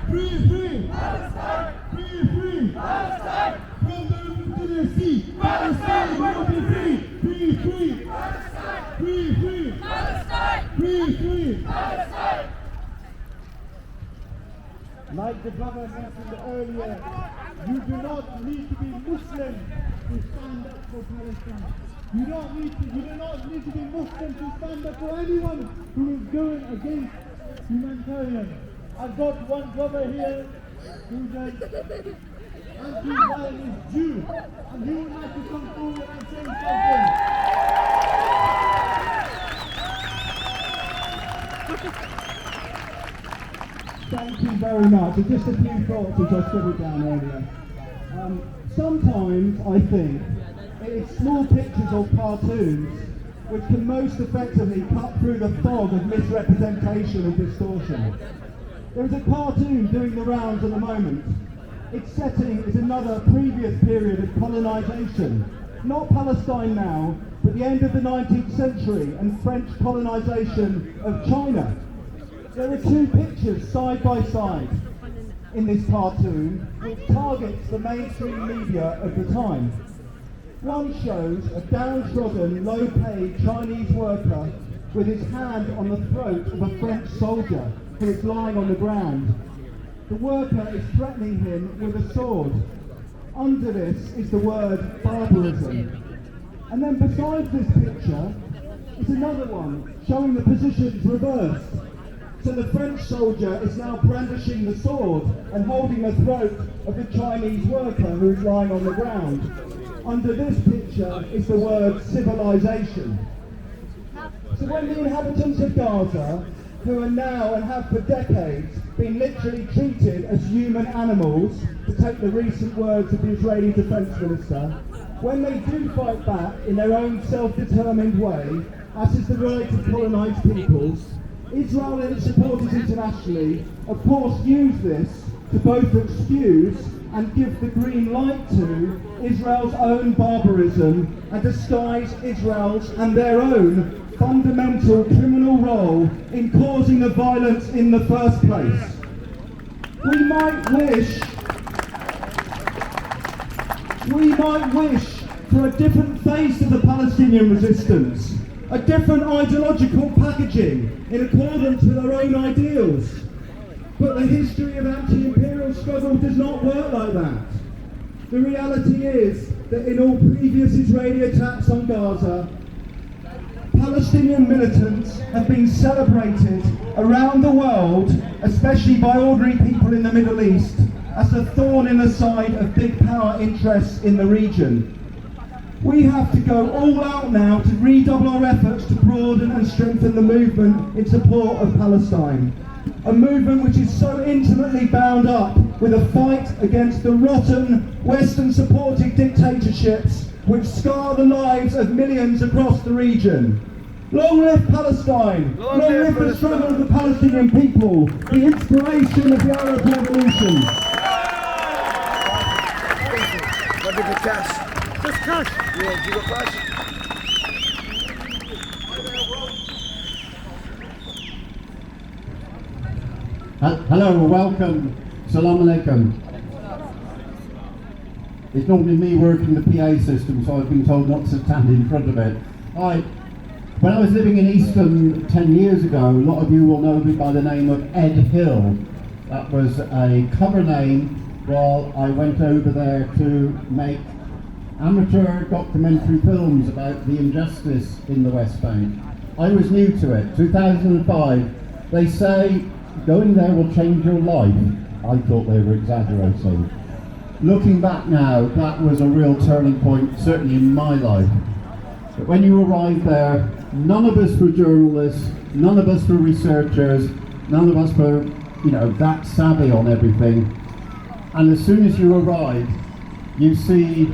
Free, free! Free, free! From the river to the sea, Palestine will be free! Free, free! Free, free! Free, free! Like the brother mentioned earlier, you do not need to be Muslim to stand up for Palestine. You do not need to be Muslim to stand up for anyone who is going against humanitarian. I've got one brother here who's an anti-Zionist Jew, and he would like to come forward and say something. Thank you very much. Just a few thoughts which I scribbled down earlier. Sometimes I think it is small pictures or cartoons which can most effectively cut through the fog of misrepresentation and distortion. There is a cartoon doing the rounds at the moment. Its setting is another previous period of colonisation. Not Palestine now, but the end of the 19th century and French colonisation of China. There are two pictures side by side in this cartoon which targets the mainstream media of the time. One shows a downtrodden, low-paid Chinese worker with his hand on the throat of a French soldier who is lying on the ground. The worker is threatening him with a sword. Under this is the word barbarism. And then besides this picture is another one showing the positions reversed. So the French soldier is now brandishing the sword and holding the throat of the Chinese worker who is lying on the ground. Under this picture is the word civilization. So when the inhabitants of Gaza, who are now and have for decades been literally treated as human animals, to take the recent words of the Israeli Defence Minister, when they do fight back in their own self-determined way, as is the right of colonised peoples, Israel and its supporters internationally, of course, use this to both excuse and give the green light to Israel's own barbarism and disguise Israel's and their own fundamental criminal role in causing the violence in the first place. We might wish for a different face to the Palestinian resistance, a different ideological packaging in accordance with our own ideals. But the history of anti-imperial struggle does not work like that. The reality is that in all previous Israeli attacks on Gaza, Palestinian militants have been celebrated around the world, especially by ordinary people in the Middle East, as a thorn in the side of big power interests in the region. We have to go all out now to redouble our efforts to broaden and strengthen the movement in support of Palestine. A movement which is so intimately bound up with a fight against the rotten, Western-supported dictatorships which scar the lives of millions across the region. Long live Palestine! Long live the struggle of the Palestinian people, the inspiration of the Arab Revolution! What did the cash? Just cash! Yeah, do you got cash? Hello, welcome. Salam alaikum. It's normally me working the PA system, so I've been told not to stand in front of it. When I was living in Easton 10 years ago, a lot of you will know me by the name of Ed Hill. That was a cover name while I went over there to make amateur documentary films about the injustice in the West Bank. I was new to it. 2005, they say going there will change your life. I thought they were exaggerating. Looking back now, that was a real turning point, certainly in my life. But when you arrived there, none of us were journalists, none of us were researchers, none of us were, that savvy on everything. And as soon as you arrive, you see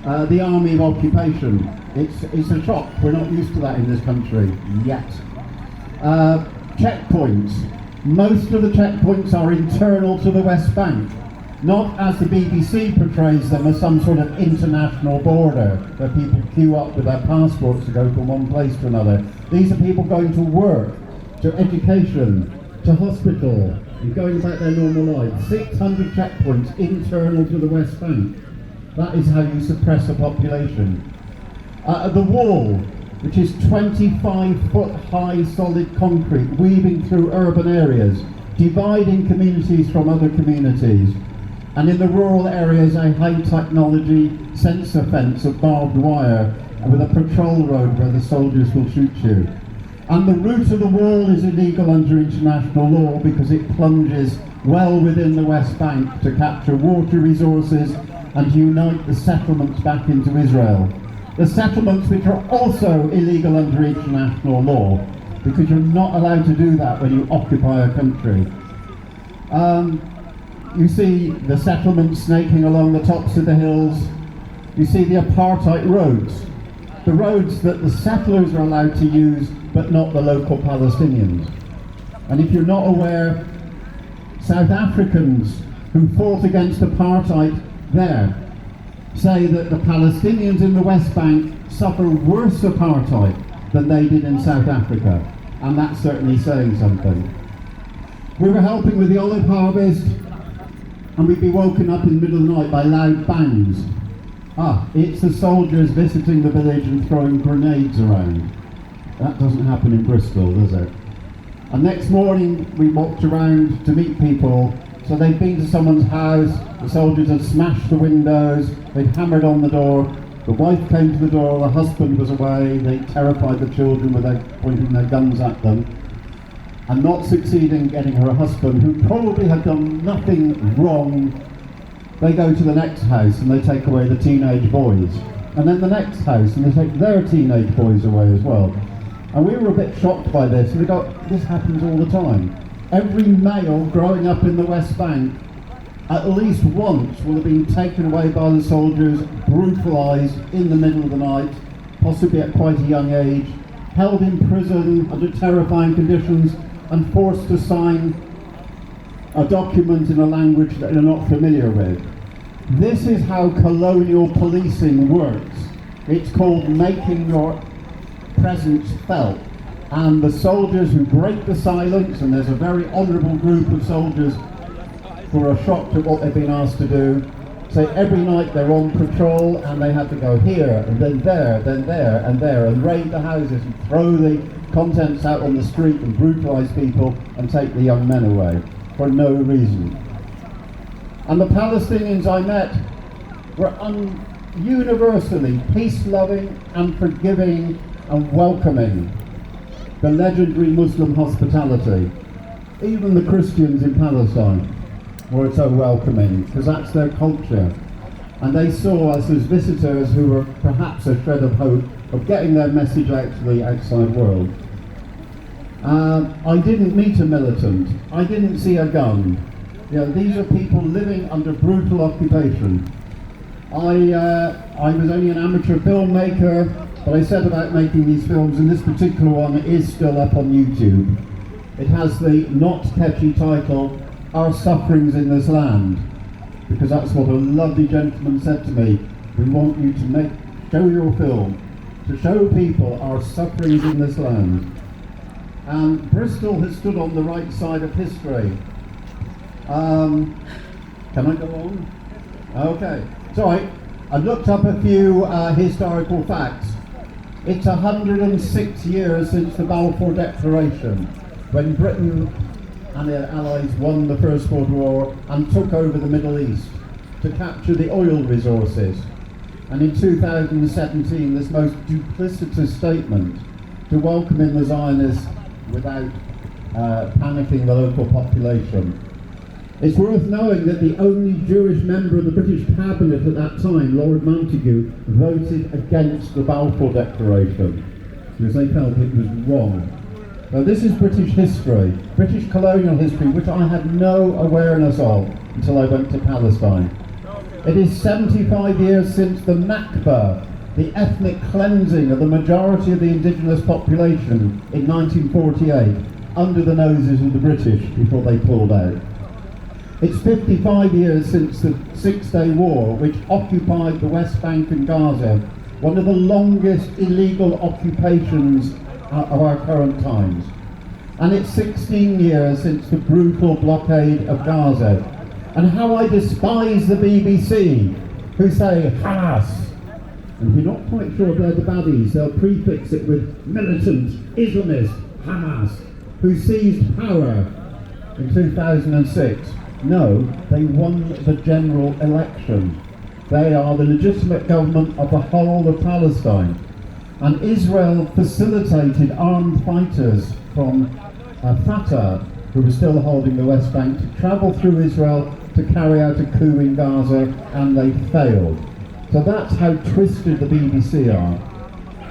the army of occupation. It's a shock. We're not used to that in this country yet. Checkpoints. Most of the checkpoints are internal to the West Bank, not as the BBC portrays them as some sort of international border where people queue up with their passports to go from one place to another. These are people going to work, to education, to hospital, and going about their normal lives. 600 checkpoints internal to the West Bank. That is how you suppress a population. The wall, which is 25-foot high solid concrete, weaving through urban areas, dividing communities from other communities. And in the rural areas, a high technology sensor fence of barbed wire with a patrol road where the soldiers will shoot you. And the route of the wall is illegal under international law because it plunges well within the West Bank to capture water resources and unite the settlements back into Israel. The settlements which are also illegal under international law because you're not allowed to do that when you occupy a country. You see the settlements snaking along the tops of the hills. You see the apartheid roads, the roads that the settlers are allowed to use but not the local Palestinians. And if you're not aware, South Africans who fought against apartheid there say that the Palestinians in the West Bank suffer worse apartheid than they did in South Africa, and that's certainly saying something. We were helping with the olive harvest, and we'd be woken up in the middle of the night by loud bangs. It's the soldiers visiting the village and throwing grenades around. That doesn't happen in Bristol, does it? And next morning we walked around to meet people. So they'd been to someone's house, the soldiers had smashed the windows, they'd hammered on the door, the wife came to the door, the husband was away, they terrified the children with pointing their guns at them, and not succeeding in getting her husband, who probably had done nothing wrong. They go to the next house and they take away the teenage boys, and then the next house and they take their teenage boys away as well. And we were a bit shocked by this, and we thought, this happens all the time. Every male growing up in the West Bank, at least once, will have been taken away by the soldiers, brutalised in the middle of the night, possibly at quite a young age, held in prison under terrifying conditions, and forced to sign a document in a language that they're not familiar with. This is how colonial policing works. It's called making your presence felt. And the soldiers who break the silence, and there's a very honourable group of soldiers who are shocked at what they've been asked to do, say every night they're on patrol and they have to go here and then there, then there and there, and raid the houses and throw the contents out on the street and brutalise people and take the young men away for no reason. And the Palestinians I met were universally peace-loving and forgiving and welcoming. The legendary Muslim hospitality. Even the Christians in Palestine were so welcoming, because that's their culture. And they saw us as visitors who were perhaps a shred of hope of getting their message out to the outside world. I didn't meet a militant. I didn't see a gun. These are people living under brutal occupation. I was only an amateur filmmaker, but I set about making these films, and this particular one is still up on YouTube. It has the not catchy title, Our Sufferings in This Land, because that's what a lovely gentleman said to me. We want you to show your film, to show people our sufferings in this land. And Bristol has stood on the right side of history. Can I go on? Okay, sorry. I looked up a few historical facts. It's 106 years since the Balfour Declaration, when Britain and their allies won the First World War and took over the Middle East to capture the oil resources. And in 2017, this most duplicitous statement to welcome in the Zionists without panicking the local population. It's worth knowing that the only Jewish member of the British cabinet at that time, Lord Montagu, voted against the Balfour Declaration because they felt it was wrong. Now this is British history, British colonial history, which I had no awareness of until I went to Palestine. It is 75 years since the Nakba, the ethnic cleansing of the majority of the indigenous population in 1948, under the noses of the British before they pulled out. It's 55 years since the Six-Day War, which occupied the West Bank and Gaza, one of the longest illegal occupations of our current times. And it's 16 years since the brutal blockade of Gaza. And how I despise the BBC, who say Hamas. And if you're not quite sure they're the baddies, they'll prefix it with militant Islamist Hamas, who seized power in 2006. No, they won the general election. They are the legitimate government of the whole of Palestine. And Israel facilitated armed fighters from Fatah, who were still holding the West Bank, to travel through Israel to carry out a coup in Gaza, and they failed. So that's how twisted the BBC are.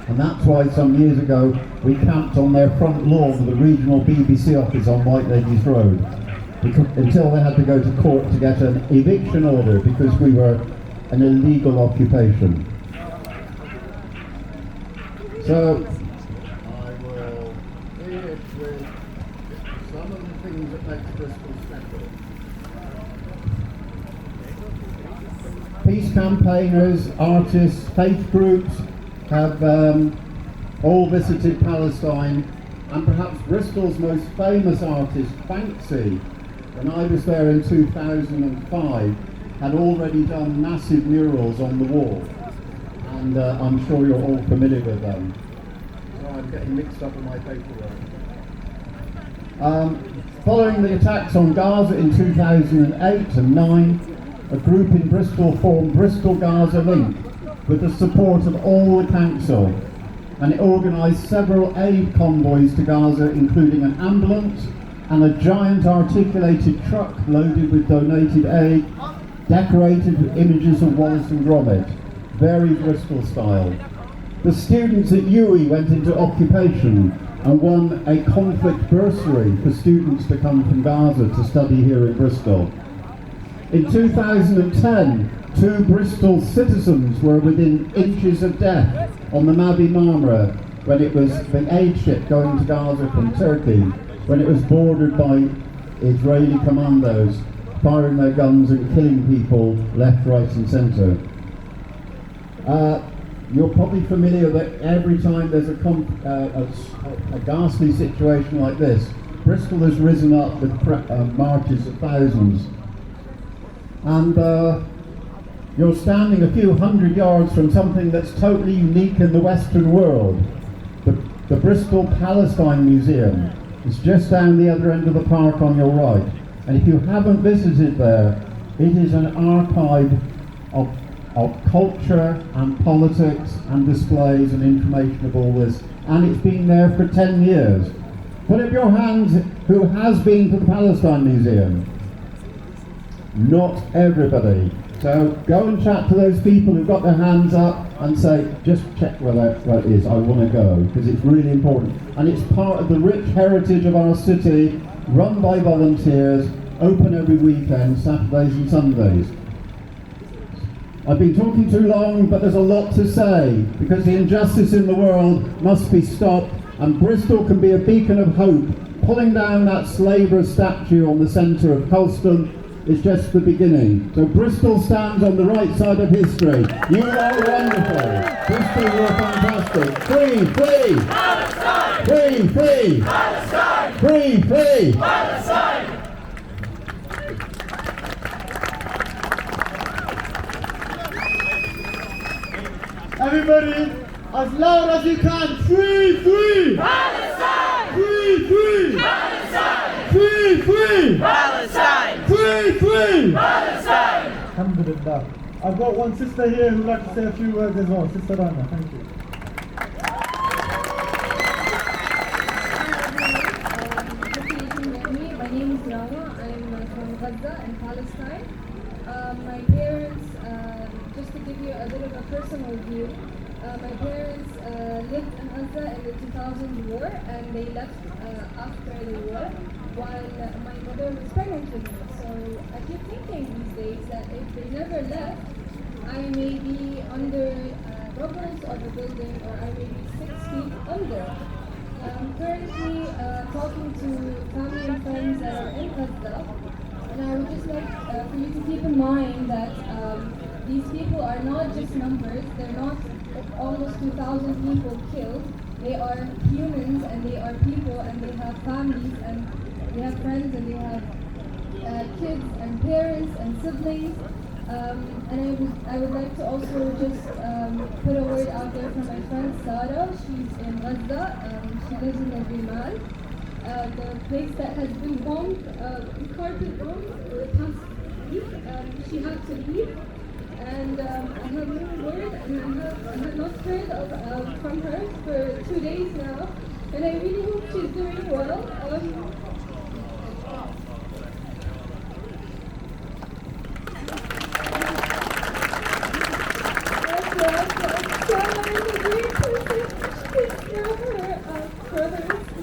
And that's why some years ago we camped on their front lawn of the regional BBC office on White Ladies Road, until they had to go to court to get an eviction order because we were an illegal occupation. So I will finish with some of the things that makes Bristol special. Peace campaigners, artists, faith groups have all visited Palestine, and perhaps Bristol's most famous artist, Banksy, when I was there in 2005, had already done massive murals on the wall, and I'm sure you're all familiar with them. So I'm getting mixed up in my paperwork. Following the attacks on Gaza in 2008 and 9, a group in Bristol formed Bristol Gaza Link with the support of all the council, and it organised several aid convoys to Gaza, including an ambulance and a giant articulated truck loaded with donated aid, decorated with images of Wallace and Gromit, very Bristol style. The students at UWE went into occupation and won a conflict bursary for students to come from Gaza to study here in Bristol. In 2010, 2 Bristol citizens were within inches of death on the Mavi Marmara when it was the aid ship going to Gaza from Turkey, when it was bordered by Israeli commandos firing their guns and killing people left, right and centre. You're probably familiar that every time there's a ghastly situation like this, Bristol has risen up with marches of thousands. And you're standing a few hundred yards from something that's totally unique in the Western world. The Bristol Palestine Museum is just down the other end of the park on your right. And if you haven't visited there, it is an archive of culture and politics and displays and information of all this. And it's been there for 10 years. Put up your hands who has been to the Palestine Museum. Not everybody. So go and chat to those people who've got their hands up and say, just check where that is, I want to go, because it's really important. And it's part of the rich heritage of our city, run by volunteers, open every weekend, Saturdays and Sundays. I've been talking too long, but there's a lot to say, because the injustice in the world must be stopped, and Bristol can be a beacon of hope. Pulling down that slaver statue on the centre of Colston is just the beginning. So Bristol stands on the right side of history. You are wonderful. Bristol, you're fantastic. Free, free! Palestine! Free, free! Palestine! Free, free! Palestine! Everybody, as loud as you can. Free, free! Palestine! Free, free! Palestine! Free, free! Palestine! Free, free! Palestine! Alhamdulillah. I've got one sister here who'd like to say a few words as well. Sister Rana, thank you. My name is Rana. I'm from Gaza in Palestine. My parents, just to give you a bit of a personal view, my parents lived in Gaza in the 2000 war, and they left after the war while my mother was pregnant with me. So I keep thinking these days that if they never left, I may be under rubbles of the building, or I may be 6 feet under. I'm currently talking to family and friends that are in Gaza, and I would just like for you to keep in mind that these people are not just numbers. They're not almost 2,000 people killed. they are humans and they are people and they have families and they have friends and they have kids and parents and siblings. And I would like to also just put a word out there for my friend Sarah. She's in Gaza. She lives in the Rimal, the place that has been bombed, carpet bombed past week. She had to leave, and I have no word, and I have not heard from her for 2 days now. And I really hope she's doing well.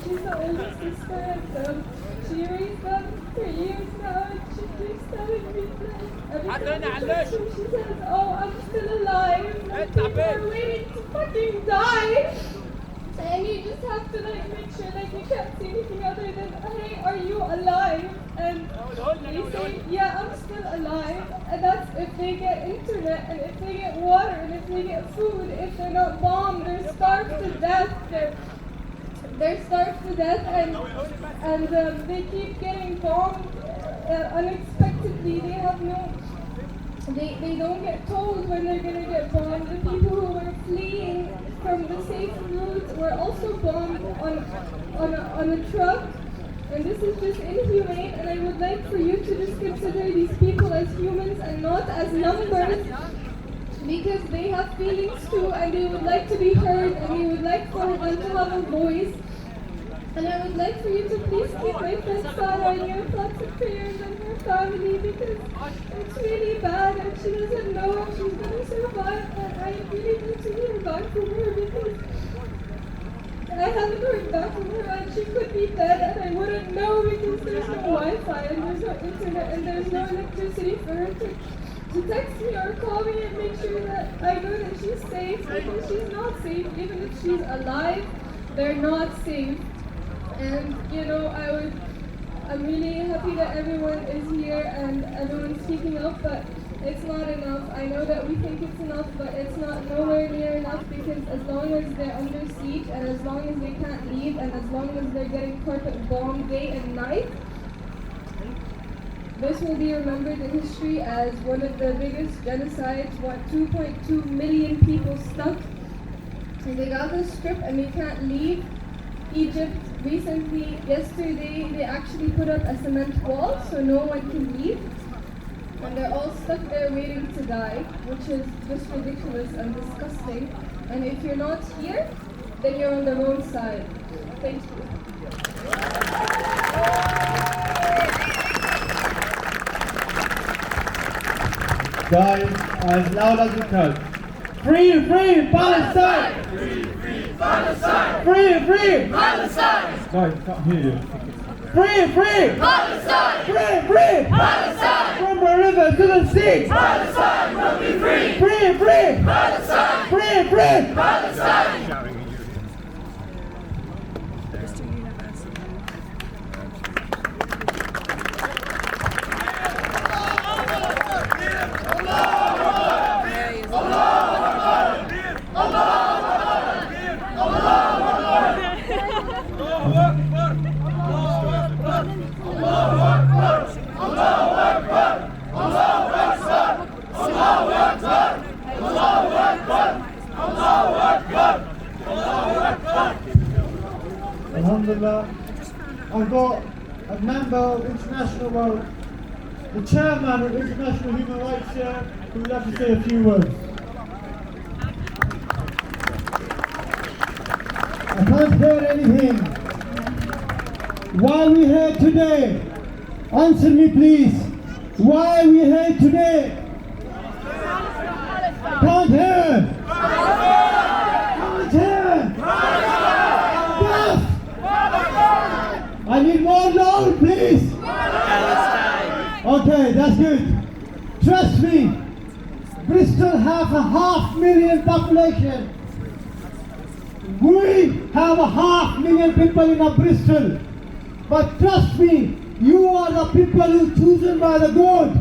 She's the oldest sister, and she raised them for years now, and she keeps telling me that every time I talk to her, she says, "Oh, I'm still alive, and people are waiting to fucking die." And you just have to make sure you can't see anything other than, "Hey, are you alive?" And they say, "Yeah, I'm still alive." And that's if they get internet, and if they get water, and if they get food. If they're not bombed, they're starved to death. They're starved to death, and they keep getting bombed unexpectedly. They have no. They don't get told when they're gonna get bombed. The people who were fleeing from the safe route were also bombed on a truck, and this is just inhumane. And I would like for you to just consider these people as humans and not as numbers, because they have feelings too, and they would like to be heard, and they would like for them to have a voice. And I would like for you to please keep my friend Sarah in your thoughts and prayers and her family, because it's really bad and she doesn't know if she's going to survive. And I really need to hear back from her, because I haven't heard back from her, and she could be dead and I wouldn't know, because there's no Wi-Fi and there's no internet and there's no electricity for her to text me or call me and make sure that I know that she's safe, because she's not safe. Even if she's alive, they're not safe. And I'm really happy that everyone is here and everyone's speaking up, but it's not enough. I know that we think it's enough, but it's not nowhere near enough, because as long as they're under siege and as long as they can't leave and as long as they're getting carpet bombed day and night, this will be remembered in history as one of the biggest genocides. 2.2 million people stuck in the Gaza Strip and they can't leave. Egypt recently, yesterday, they actually put up a cement wall so no one can leave. And they're all stuck there waiting to die, which is just ridiculous and disgusting. And if you're not here, then you're on the wrong side. Thank you. Guys, as loud as you can. Free, free, Palestine! Free, free, Palestine! Free, free! Palestine! Guys, I can't hear you. Free, free! Palestine! Free, free! Palestine! From the river to the sea! Palestine will be free! Free, free! Palestine! Free, free! Palestine! Alhamdulillah, I've got a member of International World, the chairman of International Human Rights here, who would like to say a few words. I can't hear anything. Why are we here today? Answer me please. Why are we here today? Can't hear. Can't hear. Deaf. I need more loud, please. Okay, that's good. Trust me, Bristol have a 500,000 population. We have a 500,000 people in Bristol. But trust me, you are the people who are chosen by the God.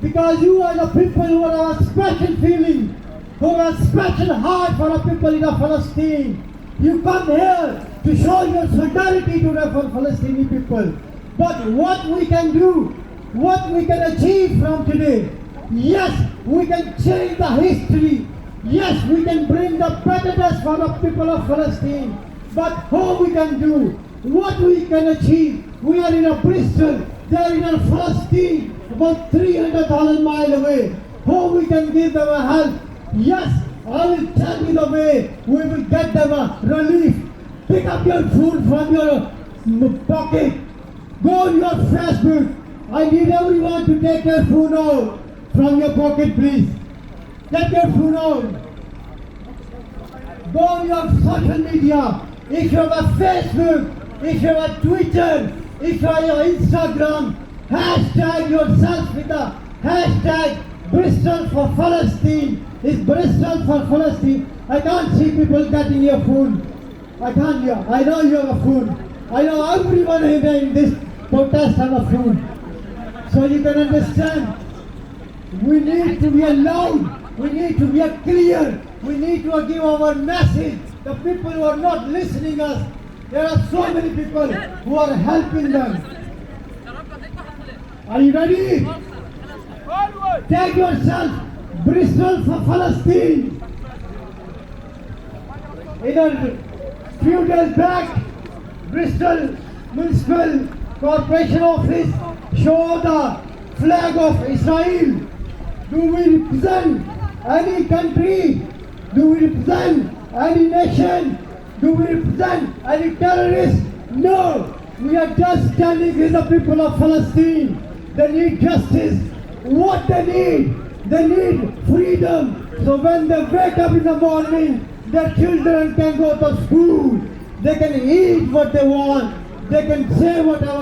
Because you are the people who have a special feeling, who have a special heart for the people in Palestine, You come here to show your solidarity to the Palestinian people. But what we can do, what we can achieve from today, yes, we can change the history. Yes, we can bring the prejudice for the people of Palestine. But how we can do, what we can achieve? We are in a Bristol, they are in a Palestine, about 300,000 miles away. How we can give them a help? Yes, I will tell you the way we will get them a relief. Pick up your food from your pocket. Go on your Facebook. I need everyone to take your phone out from your pocket, please. Take your phone out. Go on your social media. If you have a Facebook, if you have a Twitter, if you have your Instagram, hashtag yourself with the hashtag Bristol for Palestine. It's Bristol for Palestine. I can't see people getting your phone. I can't hear. I know you have a phone. I know everyone in this protest have a phone. So you can understand. We need to be loud. We need to be clear. We need to give our message. The people who are not listening us, there are so many people who are helping them. Are you ready? Take yourself, Bristol for Palestine. In a few days back, Bristol Municipal Corporation Office showed the flag of Israel. Do we represent any country? Do we represent any nation? Do we represent any terrorist? No! We are just standing with the people of Palestine. They need justice. What they need freedom. So when they wake up in the morning, their children can go to school. They can eat what they want. They can say whatever.